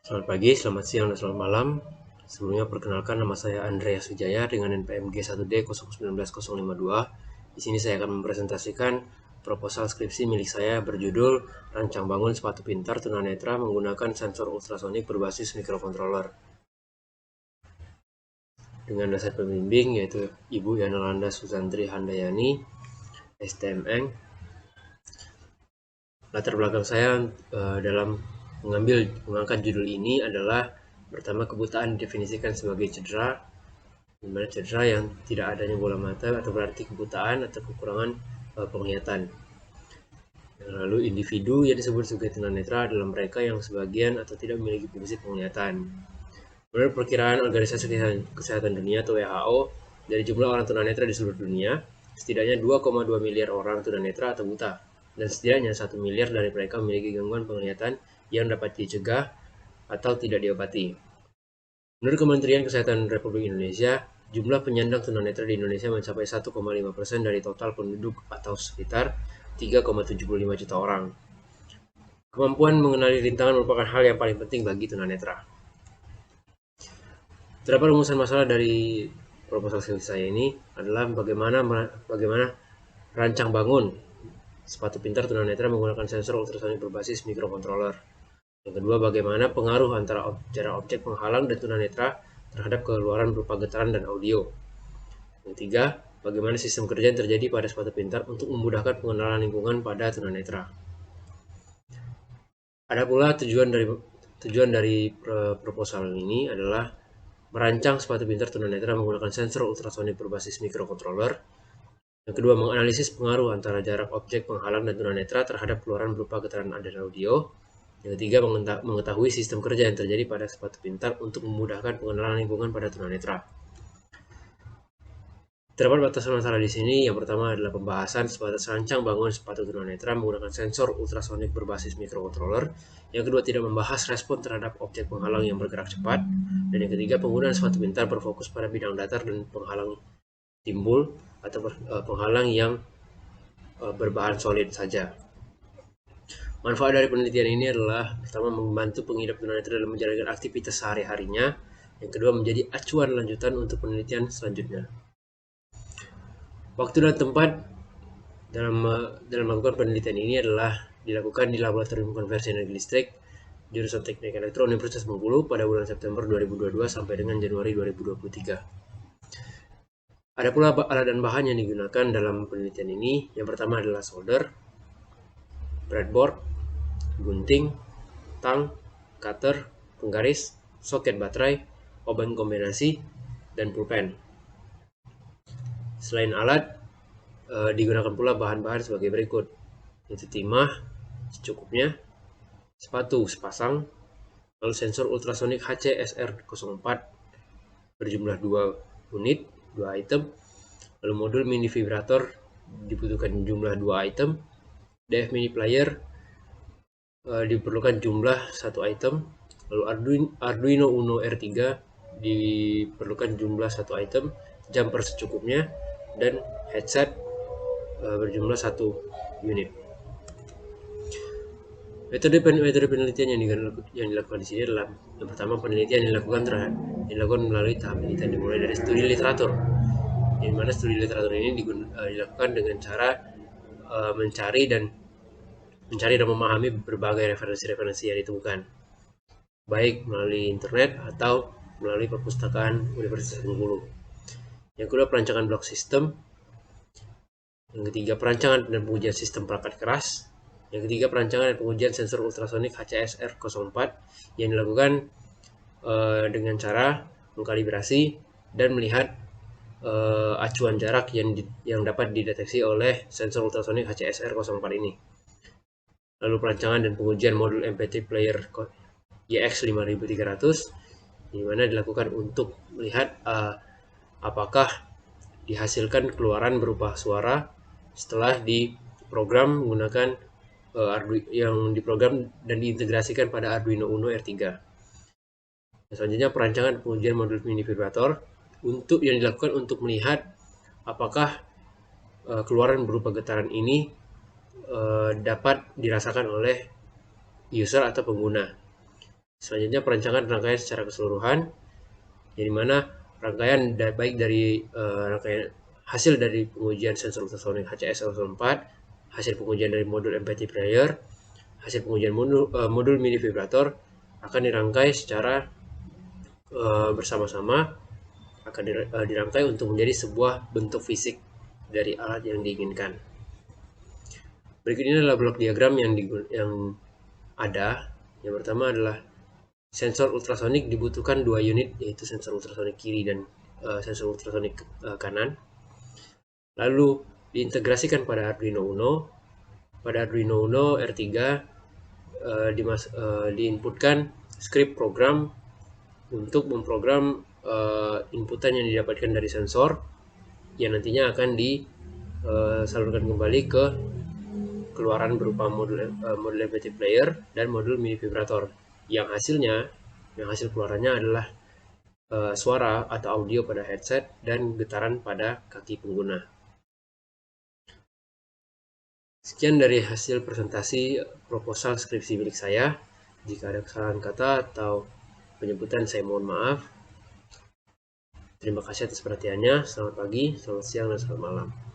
Selamat pagi, selamat siang, dan selamat malam. Sebelumnya perkenalkan, nama saya Andreas Wijaya dengan NPM G1D 019052. Di sini saya akan mempresentasikan proposal skripsi milik saya berjudul Rancang Bangun Sepatu Pintar Tunanetra Menggunakan Sensor Ultrasonik Berbasis Microcontroller. Dengan dasar pembimbing yaitu Ibu Yanolanda Suzantri Handayani, STMN. Latar belakang saya dalam mengangkat judul ini adalah pertama, kebutaan didefinisikan sebagai cedera, di mana cedera yang tidak adanya bola mata atau berarti kebutaan atau kekurangan penglihatan. Lalu individu yang disebut sebagai tunanetra adalah mereka yang sebagian atau tidak memiliki fungsi penglihatan. Menurut perkiraan Organisasi Kesehatan Dunia atau WHO, dari jumlah orang tunanetra di seluruh dunia, setidaknya 2,2 miliar orang tunanetra atau buta, dan setidaknya 1 miliar dari mereka memiliki gangguan penglihatan yang dapat dicegah atau tidak diobati. Menurut Kementerian Kesehatan Republik Indonesia, jumlah penyandang tunanetra di Indonesia mencapai 1,5% dari total penduduk atau sekitar 3,75 juta orang. Kemampuan mengenali rintangan merupakan hal yang paling penting bagi tunanetra. Terdapat rumusan masalah dari proposal skripsi saya ini adalah bagaimana rancang bangun sepatu pintar tunanetra menggunakan sensor ultrasonik berbasis microcontroller. Yang kedua, bagaimana pengaruh antara jarak objek penghalang dan tunanetra terhadap keluaran berupa getaran dan audio. Yang ketiga, bagaimana sistem kerja yang terjadi pada sepatu pintar untuk memudahkan pengenalan lingkungan pada tunanetra. Ada pula tujuan dari proposal ini adalah merancang sepatu pintar tunanetra menggunakan sensor ultrasonik berbasis microcontroller. Yang kedua, menganalisis pengaruh antara jarak objek penghalang dan tunanetra terhadap keluaran berupa getaran dan audio. Yang ketiga, mengetahui sistem kerja yang terjadi pada sepatu pintar untuk memudahkan pengenalan lingkungan pada tunanetra. Terdapat batasan masalah di sini. Yang pertama adalah pembahasan sebatas rancang bangun sepatu tunanetra menggunakan sensor ultrasonik berbasis microcontroller. Yang kedua, tidak membahas respon terhadap objek penghalang yang bergerak cepat. Dan yang ketiga, penggunaan sepatu pintar berfokus pada bidang datar dan penghalang timbul atau penghalang yang berbahan solid saja. Manfaat dari penelitian ini adalah pertama, membantu pengidap tunanetra dalam menjalankan aktivitas sehari-harinya. Yang kedua, menjadi acuan lanjutan untuk penelitian selanjutnya. Waktu dan tempat dalam melakukan penelitian ini adalah dilakukan di Laboratorium Konversi Energi Listrik Jurusan Teknik Elektro Universitas Bengkulu pada bulan September 2022 sampai dengan Januari 2023. Ada pula alat dan bahan yang digunakan dalam penelitian ini. Yang pertama adalah solder, breadboard, gunting, tang, cutter, penggaris, soket baterai, obat kombinasi, dan pulpen. Selain alat, digunakan pula bahan-bahan sebagai berikut, yaitu timah secukupnya, sepatu sepasang, lalu sensor ultrasonik HCSR04 berjumlah 2 unit, 2 item, lalu modul mini vibrator dibutuhkan jumlah 2 item, DF mini player diperlukan jumlah 1 item, lalu Arduino Uno R3 diperlukan jumlah 1 item, jumper secukupnya, dan headset berjumlah 1 unit. Metode penelitian yang dilakukan di sini adalah yang pertama, penelitian yang dilakukan melalui tahap penelitian dimulai dari studi literatur. Di mana studi literatur ini dilakukan dengan cara mencari dan memahami berbagai referensi-referensi yang ditemukan, baik melalui internet atau melalui perpustakaan Universitas Bengkulu. Yang kedua, perancangan blok sistem. Yang ketiga, perancangan dan pengujian sistem perangkat keras. Yang ketiga, perancangan dan pengujian sensor ultrasonik HCSR04 yang dilakukan dengan cara mengkalibrasi dan melihat acuan jarak yang dapat dideteksi oleh sensor ultrasonik HCSR04 ini. Lalu perancangan dan pengujian modul MP3 player YX5300, di mana dilakukan untuk melihat apakah dihasilkan keluaran berupa suara setelah diprogram menggunakan yang diprogram dan diintegrasikan pada Arduino Uno R3. Selanjutnya, perancangan pengujian modul mini vibrator yang dilakukan untuk melihat apakah keluaran berupa getaran ini dapat dirasakan oleh user atau pengguna. Selanjutnya perancangan rangkaian secara keseluruhan, di mana rangkaian baik dari rangkaian hasil dari pengujian sensor ultrasonic HCS 04, hasil pengujian dari modul MPT player, hasil pengujian modul mini vibrator akan dirangkai secara bersama-sama, akan dirangkai untuk menjadi sebuah bentuk fisik dari alat yang diinginkan. Berikut ini adalah blok diagram yang ada. Yang pertama adalah sensor ultrasonik dibutuhkan 2 unit, yaitu sensor ultrasonik kiri dan sensor ultrasonik kanan. Lalu diintegrasikan pada Arduino Uno. Pada Arduino Uno R3 diinputkan script program untuk memprogram inputan yang didapatkan dari sensor yang nantinya akan disalurkan kembali ke keluaran berupa modul MPT player dan modul mini vibrator, yang hasil keluarannya adalah suara atau audio pada headset dan getaran pada kaki pengguna. Sekian dari hasil presentasi proposal skripsi milik saya. Jika ada kesalahan kata atau penyebutan, saya mohon maaf. Terima kasih atas perhatiannya. Selamat pagi, selamat siang, dan selamat malam.